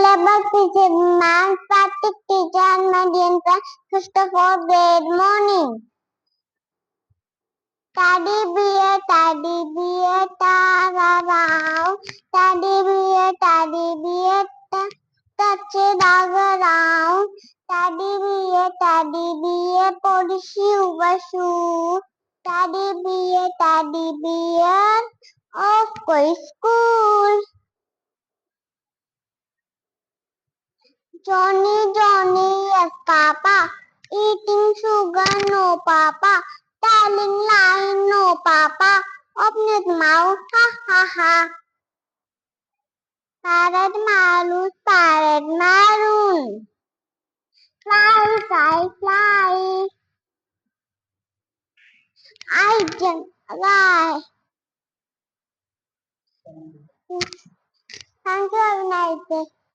Teacher, mathematics teacher, my dear friend. First of all, good morning. Teddy bear, ta-ra-ra. Teddy bear, touch it all around. Teddy bear, polish your shoe. Teddy bear, off go school. Johnny, yes, Papa. Eating sugar, no, Papa. Telling lie, no, Papa. Open his mouth, ha, ha, ha. Parrot maroon. Fly. I jump, fly. Thank you, have a nice day.